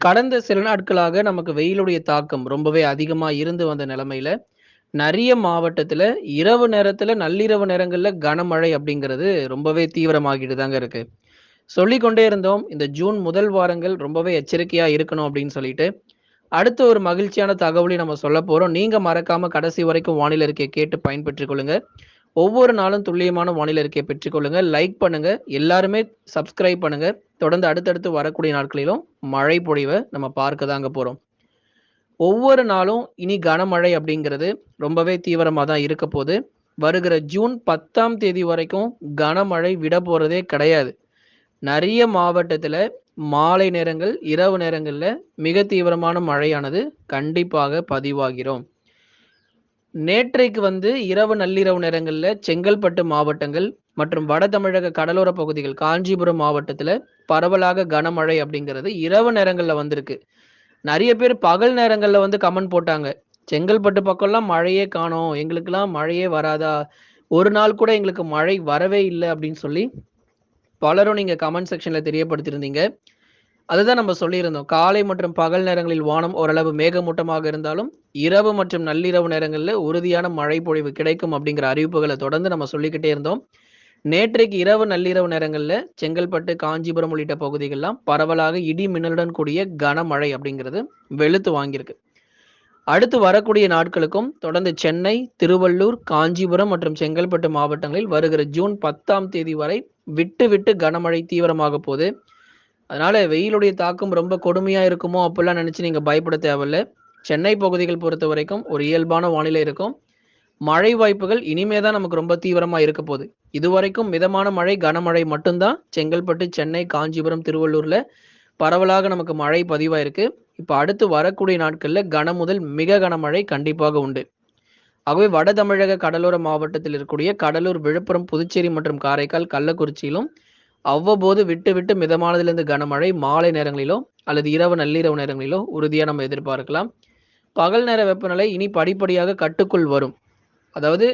கடந்த சில நாட்களாக நமக்கு வெயிலுடைய தாக்கம் ரொம்பவே அதிகமா இருந்து வந்த நிலைமையில, நெறைய மாவட்டத்துல இரவு நேரத்துல, நள்ளிரவு நேரங்கள்ல கனமழை அப்படிங்கிறது ரொம்பவே தீவிரமாகிட்டு தாங்க இருக்கு. சொல்லிக்கொண்டே இருந்தோம், இந்த ஜூன் முதல் வாரங்கள் ரொம்பவே எச்சரிக்கையா இருக்கணும் அப்படின்னு சொல்லிட்டு. அடுத்த ஒரு மகிழ்ச்சியான தகவலையும் நம்ம சொல்லப்போறோம். நீங்க மறக்காம கடைசி வரைக்கும் வானிலை அறிக்கைய கேட்டு பயன்பெற்றுக் கொள்ளுங்க. ஒவ்வொரு நாளும் துல்லியமான வானிலை அறிக்கைய பெற்றுக்கொள்ளுங்க. லைக் பண்ணுங்க. எல்லாருமே சப்ஸ்கிரைப் பண்ணுங்க. தொடர்ந்து அடுத்தடுத்து வரக்கூடிய நாட்களிலும் மழை பொழிவ நம்ம பார்க்க தாங்க போறோம். ஒவ்வொரு நாளும் இனி கனமழை அப்படிங்கிறது ரொம்பவே தீவிரமா தான் இருக்க போது. வருகிற ஜூன் 10ஆம் தேதி வரைக்கும் கனமழை விட போறதே கிடையாது. நெறைய மாவட்டத்துல மாலை நேரங்கள், இரவு நேரங்கள்ல மிக தீவிரமான மழையானது கண்டிப்பாக பதிவாகிரும். நேற்றைக்கு இரவு நள்ளிரவு நேரங்கள்ல செங்கல்பட்டு மாவட்டங்கள் மற்றும் வட தமிழக கடலோர பகுதிகள், காஞ்சிபுரம் மாவட்டத்துல பரவலாக கனமழை அப்படிங்கிறது இரவு நேரங்கள்ல வந்திருக்கு. நெறைய பேர் பகல் நேரங்கள்ல கமெண்ட் போட்டாங்க. செங்கல்பட்டு பக்கம்லாம் மழையே காணோம். எங்களுக்கெல்லாம் மழையே வராதா? ஒரு நாள் கூட எங்களுக்கு மழை வரவே இல்ல அப்படின்னு சொல்லி பலரும் நீங்க கமெண்ட் செக்ஷன்ல தெரியப்படுத்தியிருந்தீங்க. அதுதான் நம்ம சொல்லியிருந்தோம். காலை மற்றும் பகல் நேரங்களில் வானம் ஓரளவு மேகமூட்டமாக இருந்தாலும், இரவு மற்றும் நள்ளிரவு நேரங்கள்ல உறுதியான மழை பொழிவு கிடைக்கும் அப்படிங்கிற அறிவிப்புகள தொடர்ந்து நம்ம சொல்லிக்கிட்டே இருந்தோம். நேற்றைக்கு இரவு, நள்ளிரவு நேரங்கள்ல செங்கல்பட்டு, காஞ்சிபுரம் உள்ளிட்ட பகுதிகள்லாம் பரவலாக இடி மின்னலுடன் கூடிய கனமழை அப்படிங்கிறது வெளுத்து வாங்கியிருக்கு. அடுத்து வரக்கூடிய நாட்களுக்கும் தொடர்ந்து சென்னை, திருவள்ளூர், காஞ்சிபுரம் மற்றும் செங்கல்பட்டு மாவட்டங்களில் வருகிற ஜூன் 10ஆம் தேதி வரை விட்டு விட்டு கனமழை தீவிரமாக போது. அதனால வெயிலுடைய தாக்கம் ரொம்ப கொடுமையா இருக்குமோ அப்படிலாம் நினைச்சு நீங்க பயப்பட தேவையில்ல. சென்னை பகுதிகள் பொறுத்தவரைக்கும் ஒரு இயல்பான வானிலை இருக்கும். மழை வாய்ப்புகள் இனிமே தான் நமக்கு ரொம்ப தீவிரமா இருக்க போகுது. இதுவரைக்கும் மிதமான மழை, கனமழை மட்டும் தான் செங்கல்பட்டு, சென்னை, காஞ்சிபுரம், திருவள்ளூர்ல பரவலாக நமக்கு மழை பதிவாயிருக்கு. இப்ப அடுத்து வரக்கூடிய நாட்கள்ல கன முதல் மிக கனமழை கண்டிப்பாக உண்டு. ஆகவே வட தமிழக கடலோர மாவட்டத்தில் இருக்கக்கூடிய கடலூர், விழுப்புரம், புதுச்சேரி மற்றும் காரைக்கால், கள்ளக்குறிச்சியிலும் அவ்வப்போது விட்டு விட்டு மிதமானதிலிருந்து கனமழை மாலை நேரங்களிலோ அல்லது இரவு நள்ளிரவு நேரங்களிலோ உறுதியா நம்ம எதிர்பார்க்கலாம். பகல் நேர வெப்பநிலை இனி படிப்படியாக கட்டுக்குள் வரும். அதாவது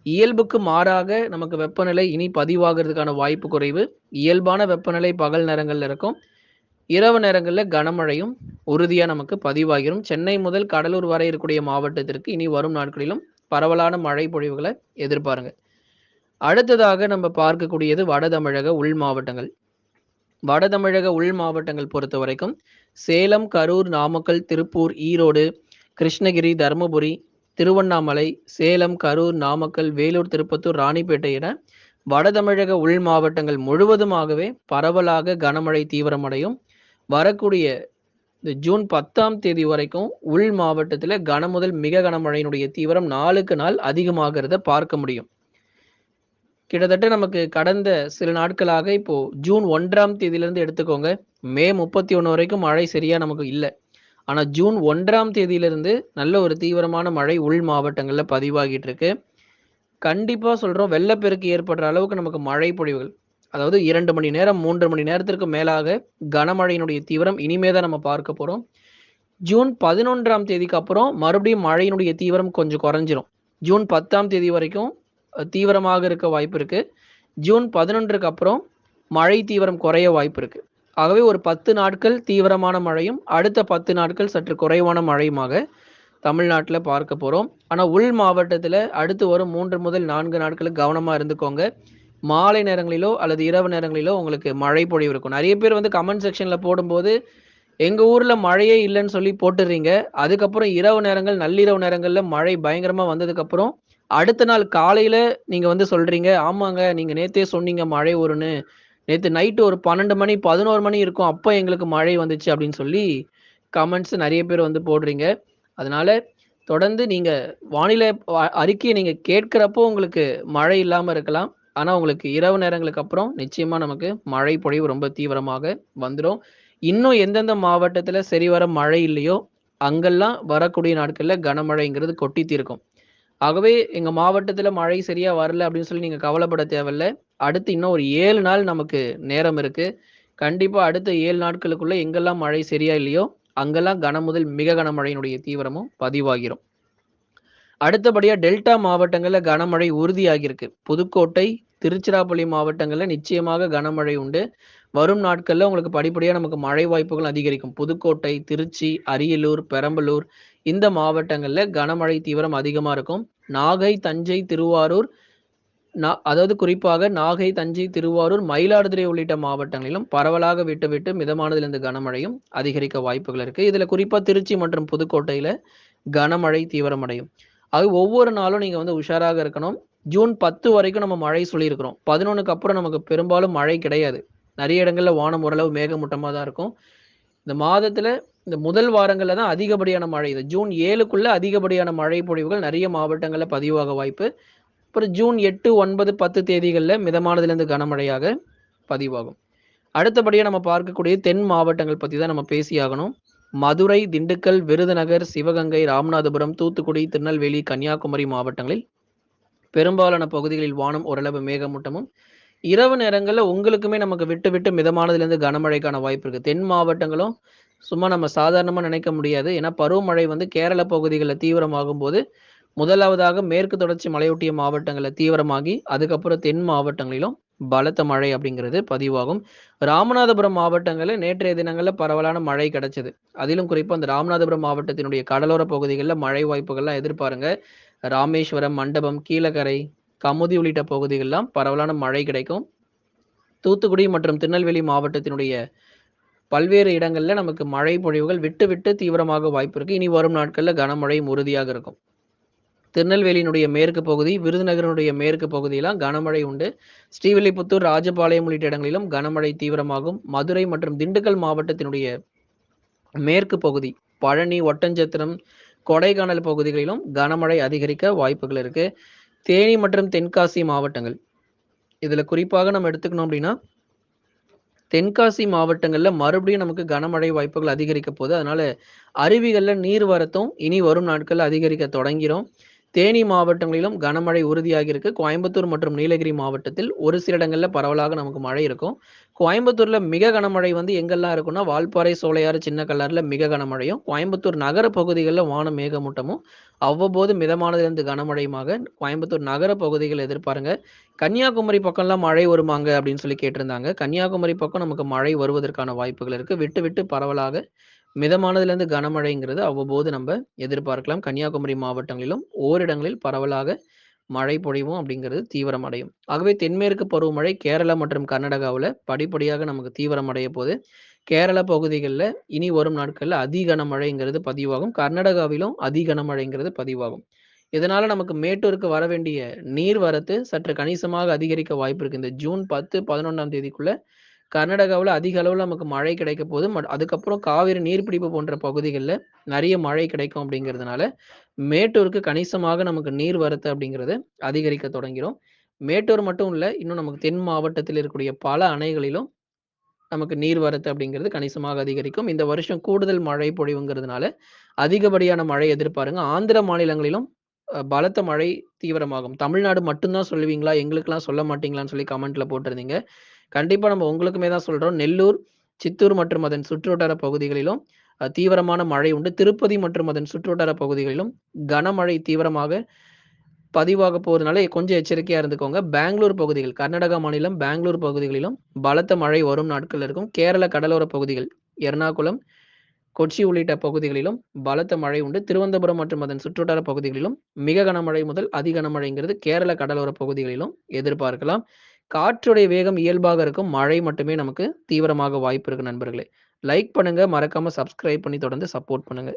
இயல்புக்கு மாறாக நமக்கு வெப்பநிலை இனி பதிவாகிறதுக்கான வாய்ப்பு குறைவு. இயல்பான வெப்பநிலை பகல் நேரங்கள்ல இருக்கும். இரவு நேரங்கள்ல கனமழையும் உறுதியா நமக்கு பதிவாகிரும். சென்னை முதல் கடலூர் வரை இருக்கக்கூடிய மாவட்டத்திற்கு இனி வரும் நாட்களிலும் பரவலான மழை பொழிவுகளை எதிர்பாருங்க. அடுத்ததாக நம்ம பார்க்கக்கூடியது வட தமிழக உள் மாவட்டங்கள். வட தமிழக உள் மாவட்டங்கள் பொறுத்த வரைக்கும் சேலம், கரூர், நாமக்கல், திருப்பூர், ஈரோடு, கிருஷ்ணகிரி, தருமபுரி, திருவண்ணாமலை, சேலம், கரூர், நாமக்கல், வேலூர், திருப்பத்தூர், ராணிப்பேட்டை என வட தமிழக உள் மாவட்டங்கள் முழுவதுமாகவே பரவலாக கனமழை தீவிரமடையும். வரக்கூடிய இந்த ஜூன் 10ஆம் தேதி வரைக்கும் உள் மாவட்டத்தில் கன முதல் மிக கனமழையினுடைய தீவிரம் நாளுக்கு நாள் அதிகமாகிறத பார்க்க முடியும். கிட்டத்தட்ட நமக்கு கடந்த சில நாட்களாக இப்போ ஜூன் 1ஆம் தேதியிலிருந்து எடுத்துக்கோங்க. மே 31 வரைக்கும் மழை சரியா நமக்கு இல்ல. ஆனா ஜூன் 1ஆம் தேதியிலிருந்து நல்ல ஒரு தீவிரமான மழை உள் மாவட்டங்கள்ல பதிவாகிட்டு இருக்கு. கண்டிப்பா சொல்றோம், வெள்ளப்பெருக்கு ஏற்படுற அளவுக்கு நமக்கு மழை பொழிவுகள், அதாவது 2 மணி நேரம், 3 மணி நேரத்திற்கு மேலாக கனமழையினுடைய தீவிரம் இனிமே தான் நம்ம பார்க்க போறோம். ஜூன் 11ஆம் தேதிக்கு அப்புறம் மறுபடியும் மழையினுடைய தீவிரம் கொஞ்சம் குறைஞ்சிரும். ஜூன் 10ஆம் தேதி வரைக்கும் தீவிரமாக இருக்க வாய்ப்பு இருக்கு. ஜூன் 11க்கு அப்புறம் மழை தீவிரம் குறைய வாய்ப்பு இருக்கு. ஆகவே ஒரு 10 நாட்கள் தீவிரமான மழையும், அடுத்த 10 நாட்கள் சற்று குறைவான மழையுமாக தமிழ்நாட்டுல பார்க்க போறோம். ஆனா உள் மாவட்டத்துல அடுத்து வரும் 3 முதல் 4 நாட்களுக்கு கவனமா இருந்துக்கோங்க. மாலை நேரங்களிலோ அல்லது இரவு நேரங்களிலோ உங்களுக்கு மழை பொழிவு இருக்கும். நிறைய பேர் கமெண்ட் செக்ஷன்ல போடும்போது எங்க ஊர்ல மழையே இல்லைன்னு சொல்லி போட்டுறீங்க. அதுக்கப்புறம் இரவு நேரங்கள், நள்ளிரவு நேரங்கள்ல மழை பயங்கரமா வந்ததுக்கப்புறம் அடுத்த நாள் காலையில நீங்க சொல்றீங்க, ஆமாங்க நீங்க நேத்தே சொன்னீங்க மழை வரும்னு. நேத்து நைட்டு ஒரு 12 மணி, 11 மணி இருக்கும். அப்ப எங்களுக்கு மழை வந்துச்சு அப்படின்னு சொல்லி கமெண்ட்ஸ் நெறைய பேர் போடுறீங்க. அதனால தொடர்ந்து நீங்க வானிலை அறிக்கைய நீங்க கேட்கிறப்போ உங்களுக்கு மழை இல்லாம இருக்கலாம். ஆனா உங்களுக்கு இரவு நேரங்களுக்கு அப்புறம் நிச்சயமா நமக்கு மழை பொழிவு ரொம்ப தீவிரமாக வந்துரும். இன்னும் எந்தெந்த மாவட்டத்துல சரிவர மழை இல்லையோ, அங்கெல்லாம் வரக்கூடிய நாட்கள்ல கனமழைங்கிறது கொட்டி தீர்க்கும். ஆகவே எங்க மாவட்டத்துல மழை சரியா வரல அப்படின்னு சொல்லி நீங்க கவலைப்பட தேவையில்ல. அடுத்து இன்னும் ஒரு 7 நாள் நமக்கு நேரம் இருக்கு. கண்டிப்பா அடுத்த 7 நாட்களுக்குள்ள எங்கெல்லாம் மழை சரியா இல்லையோ, அங்கெல்லாம் கன முதல் மிக கனமழையினுடைய தீவிரமும் பதிவாகிரும். அடுத்தபடியா டெல்டா மாவட்டங்கள்ல கனமழை உறுதியாகியிருக்கு. புதுக்கோட்டை, திருச்சிராப்பள்ளி மாவட்டங்கள்ல நிச்சயமாக கனமழை உண்டு. வரும் நாட்கள்ல உங்களுக்கு படிப்படியா நமக்கு மழை வாய்ப்புகள் அதிகரிக்கும். புதுக்கோட்டை, திருச்சி, அரியலூர், பெரம்பலூர் இந்த மாவட்டங்கள்ல கனமழை தீவிரம் அதிகமா இருக்கும். நாகை, தஞ்சை, திருவாரூர் அதாவது குறிப்பாக நாகை, தஞ்சை, திருவாரூர், மயிலாடுதுறை உள்ளிட்ட மாவட்டங்களிலும் பரவலாக விட்டு விட்டு மிதமானதிலிருந்து கனமழையும் அதிகரிக்க வாய்ப்புகள் இருக்கு. இதுல குறிப்பா திருச்சி மற்றும் புதுக்கோட்டையில கனமழை தீவிரமடையும். அது ஒவ்வொரு நாளும் நீங்க வந்து உஷாராக இருக்கணும். ஜூன் 10 வரைக்கும் நம்ம மழை சொல்லியிருக்கிறோம். 11க்கு அப்புறம் நமக்கு பெரும்பாலும் மழை கிடையாது. நெறைய இடங்கள்ல வானம் ஓரளவு மேகமூட்டமா தான் இருக்கும். இந்த மாதத்துல இந்த முதல் வாரங்கள்ல தான் அதிகப்படியான மழை. இது ஜூன் 7க்குள்ள அதிகப்படியான மழை பொழிவுகள் நெறைய மாவட்டங்கள்ல பதிவாக வாய்ப்பு. அப்புறம் ஜூன் 8, 9, 10 தேதிகள்ல மிதமானதிலிருந்து கனமழையாக பதிவாகும். அடுத்தபடியா நம்ம பார்க்கக்கூடிய தென் மாவட்டங்கள் பத்தி தான் நம்ம பேசியாகணும். மதுரை, திண்டுக்கல், விருதுநகர், சிவகங்கை, ராமநாதபுரம், தூத்துக்குடி, திருநெல்வேலி, கன்னியாகுமரி மாவட்டங்களில் பெரும்பாலான பகுதிகளில் வானம் ஓரளவு மேகமூட்டமும், இரவு நேரங்கள்ல உங்களுக்குமே நமக்கு விட்டு விட்டு மிதமானதிலிருந்து கனமழைக்கான வாய்ப்பு இருக்கு. தென் மாவட்டங்களும் சும்மா நம்ம சாதாரணமா நினைக்க முடியாது. ஏன்னா பருவமழை வந்து கேரள பகுதிகள்ல தீவிரமாகும்போது, முதலாவதாக மேற்கு தொடர்ச்சி மலையொட்டிய மாவட்டங்கள்ல தீவிரமாகி, அதுக்கப்புறம் தென் மாவட்டங்களிலும் பலத்த மழை அப்படிங்கிறது பதிவாகும். ராமநாதபுரம் மாவட்டங்கள்ல நேற்றைய தினங்கள்ல பரவலான மழை கிடைச்சது. அதிலும் குறிப்பா அந்த ராமநாதபுரம் மாவட்டத்தினுடைய கடலோர பகுதிகள்ல மழை வாய்ப்புகள்லாம் எதிர்பாருங்க. ராமேஸ்வரம், மண்டபம், கீழக்கரை, கமுதி உள்ளிட்ட பகுதிகள்லாம் பரவலான மழை கிடைக்கும். தூத்துக்குடி மற்றும் திருநெல்வேலி மாவட்டத்தினுடைய பல்வேறு இடங்கள்ல நமக்கு மழை பொழிவுகள் விட்டு விட்டு தீவிரமாக வாய்ப்பு இருக்கு. இனி வரும் நாட்கள்ல கனமழையும் உறுதியாக இருக்கும். திருநெல்வேலியினுடைய மேற்கு பகுதி, விருதுநகரினுடைய மேற்கு பகுதியெல்லாம் கனமழை உண்டு. ஸ்ரீவில்லிபுத்தூர், ராஜபாளையம் உள்ளிட்ட இடங்களிலும் கனமழை தீவிரமாகும். மதுரை மற்றும் திண்டுக்கல் மாவட்டத்தினுடைய மேற்கு பகுதி, பழனி, ஒட்டஞ்சத்திரம், கொடைக்கானல் பகுதிகளிலும் கனமழை அதிகரிக்க வாய்ப்புகள் இருக்கு. தேனி மற்றும் தென்காசி மாவட்டங்கள். இதுல குறிப்பாக நம்ம எடுத்துக்கணும் அப்படின்னா, தென்காசி மாவட்டங்கள்ல மறுபடியும் நமக்கு கனமழை வாய்ப்புகள் அதிகரிக்க போகுது. அதனால அருவிகள்ல நீர்வரத்தும் இனி வரும் நாட்கள்ல அதிகரிக்க தொடங்கிரும். தேனி மாவட்டங்களிலும் கனமழை உறுதியாகி இருக்கு. கோயம்புத்தூர் மற்றும் நீலகிரி மாவட்டத்தில் ஒரு சில இடங்கள்ல பரவலாக நமக்கு மழை இருக்கும். கோயம்புத்தூர்ல மிக கனமழை வந்து எங்கெல்லாம் இருக்கும்னா, வால்பாறை, சோலையாறு, சின்ன கல்லாறுல மிக கனமழையும், கோயம்புத்தூர் நகர பகுதிகள்ல வானம் மேகமூட்டமும், அவ்வப்போது மிதமானதிலிருந்து கனமழையுமாக கோயம்புத்தூர் நகர பகுதிகள் எதிர்பாருங்க. கன்னியாகுமரி பக்கம்லாம் மழை வருமாங்க அப்படின்னு சொல்லி கேட்டிருந்தாங்க. கன்னியாகுமரி பக்கம் நமக்கு மழை வருவதற்கான வாய்ப்புகள் இருக்கு. விட்டு விட்டு பரவலாக மிதமானதிலிருந்து கனமழைங்கிறது அவ்வப்போது நம்ம எதிர்பார்க்கலாம். கன்னியாகுமரி மாவட்டங்களிலும் ஓரிடங்களில் பரவலாக மழை பொழிவும் அப்படிங்கிறது தீவிரமடையும். ஆகவே தென்மேற்கு பருவமழை கேரளா மற்றும் கர்நாடகாவுல படிப்படியாக நமக்கு தீவிரமடைய போது, கேரள பகுதிகள்ல இனி வரும் நாட்கள்ல அதி கனமழைங்கிறது பதிவாகும். கர்நாடகாவிலும் அதி கனமழைங்கிறது பதிவாகும். இதனால நமக்கு மேட்டூருக்கு வர வேண்டிய நீர்வரத்து சற்று கணிசமாக அதிகரிக்க வாய்ப்பு இருக்கு. இந்த ஜூன் 10, 11ஆம் தேதிக்குள்ள கர்நாடகாவுல அதிக அளவுல நமக்கு மழை கிடைக்க போது. அதுக்கப்புறம் காவிரி நீர்பிடிப்பு போன்ற பகுதிகள்ல நெறைய மழை கிடைக்கும் அப்படிங்கிறதுனால, மேட்டூருக்கு கணிசமாக நமக்கு நீர் வரத்து அப்படிங்கிறது அதிகரிக்க தொடங்கிரும். மேட்டூர் மட்டும் இல்ல, இன்னும் நமக்கு தென் மாவட்டத்தில் இருக்கக்கூடிய பல அணைகளிலும் நமக்கு நீர் வரத்து அப்படிங்கிறது கணிசமாக அதிகரிக்கும். இந்த வருஷம் கூடுதல் மழை பொழிவுங்கிறதுனால, அதிகப்படியான மழை எதிர்பாருங்க. ஆந்திர மாநிலங்களிலும் பலத்த மழை தீவிரமாகும். தமிழ்நாடு மட்டும் தான் சொல்லுவீங்களா? எங்களுக்கெல்லாம் சொல்ல மாட்டீங்களான்னு சொல்லி கமெண்ட்ல போட்டிருந்தீங்க. கண்டிப்பா நம்ம உங்களுக்குமே தான் சொல்றோம். நெல்லூர், சித்தூர் மற்றும் அதன் சுற்றுவட்டார பகுதிகளிலும் தீவிரமான மழை உண்டு. திருப்பதி மற்றும் அதன் சுற்றுவட்டார பகுதிகளிலும் கனமழை தீவிரமாக பதிவாக போறதுனால கொஞ்சம் எச்சரிக்கையா இருந்துக்கோங்க. பெங்களூர் பகுதிகள், கர்நாடகா மாநிலம் பெங்களூர் பகுதிகளிலும் பலத்த மழை வரும் நாட்கள் இருக்கும். கேரள கடலோர பகுதிகள், எர்ணாகுளம், கொச்சி உள்ளிட்ட பகுதிகளிலும் பலத்த மழை உண்டு. திருவனந்தபுரம் மற்றும் அதன் சுற்றுவட்டார பகுதிகளிலும் மிக கனமழை முதல் அதி கனமழைங்கிறது கேரள கடலோர பகுதிகளிலும் எதிர்பார்க்கலாம். காற்றுடைய வேகம் இயல்பாக இருக்கும். மழை மட்டுமே நமக்கு தீவிரமாக வாய்ப்பு இருக்கு நண்பர்களே. லைக் பண்ணுங்க. மறக்காம சப்ஸ்கிரைப் பண்ணி தொடர்ந்து சப்போர்ட் பண்ணுங்க.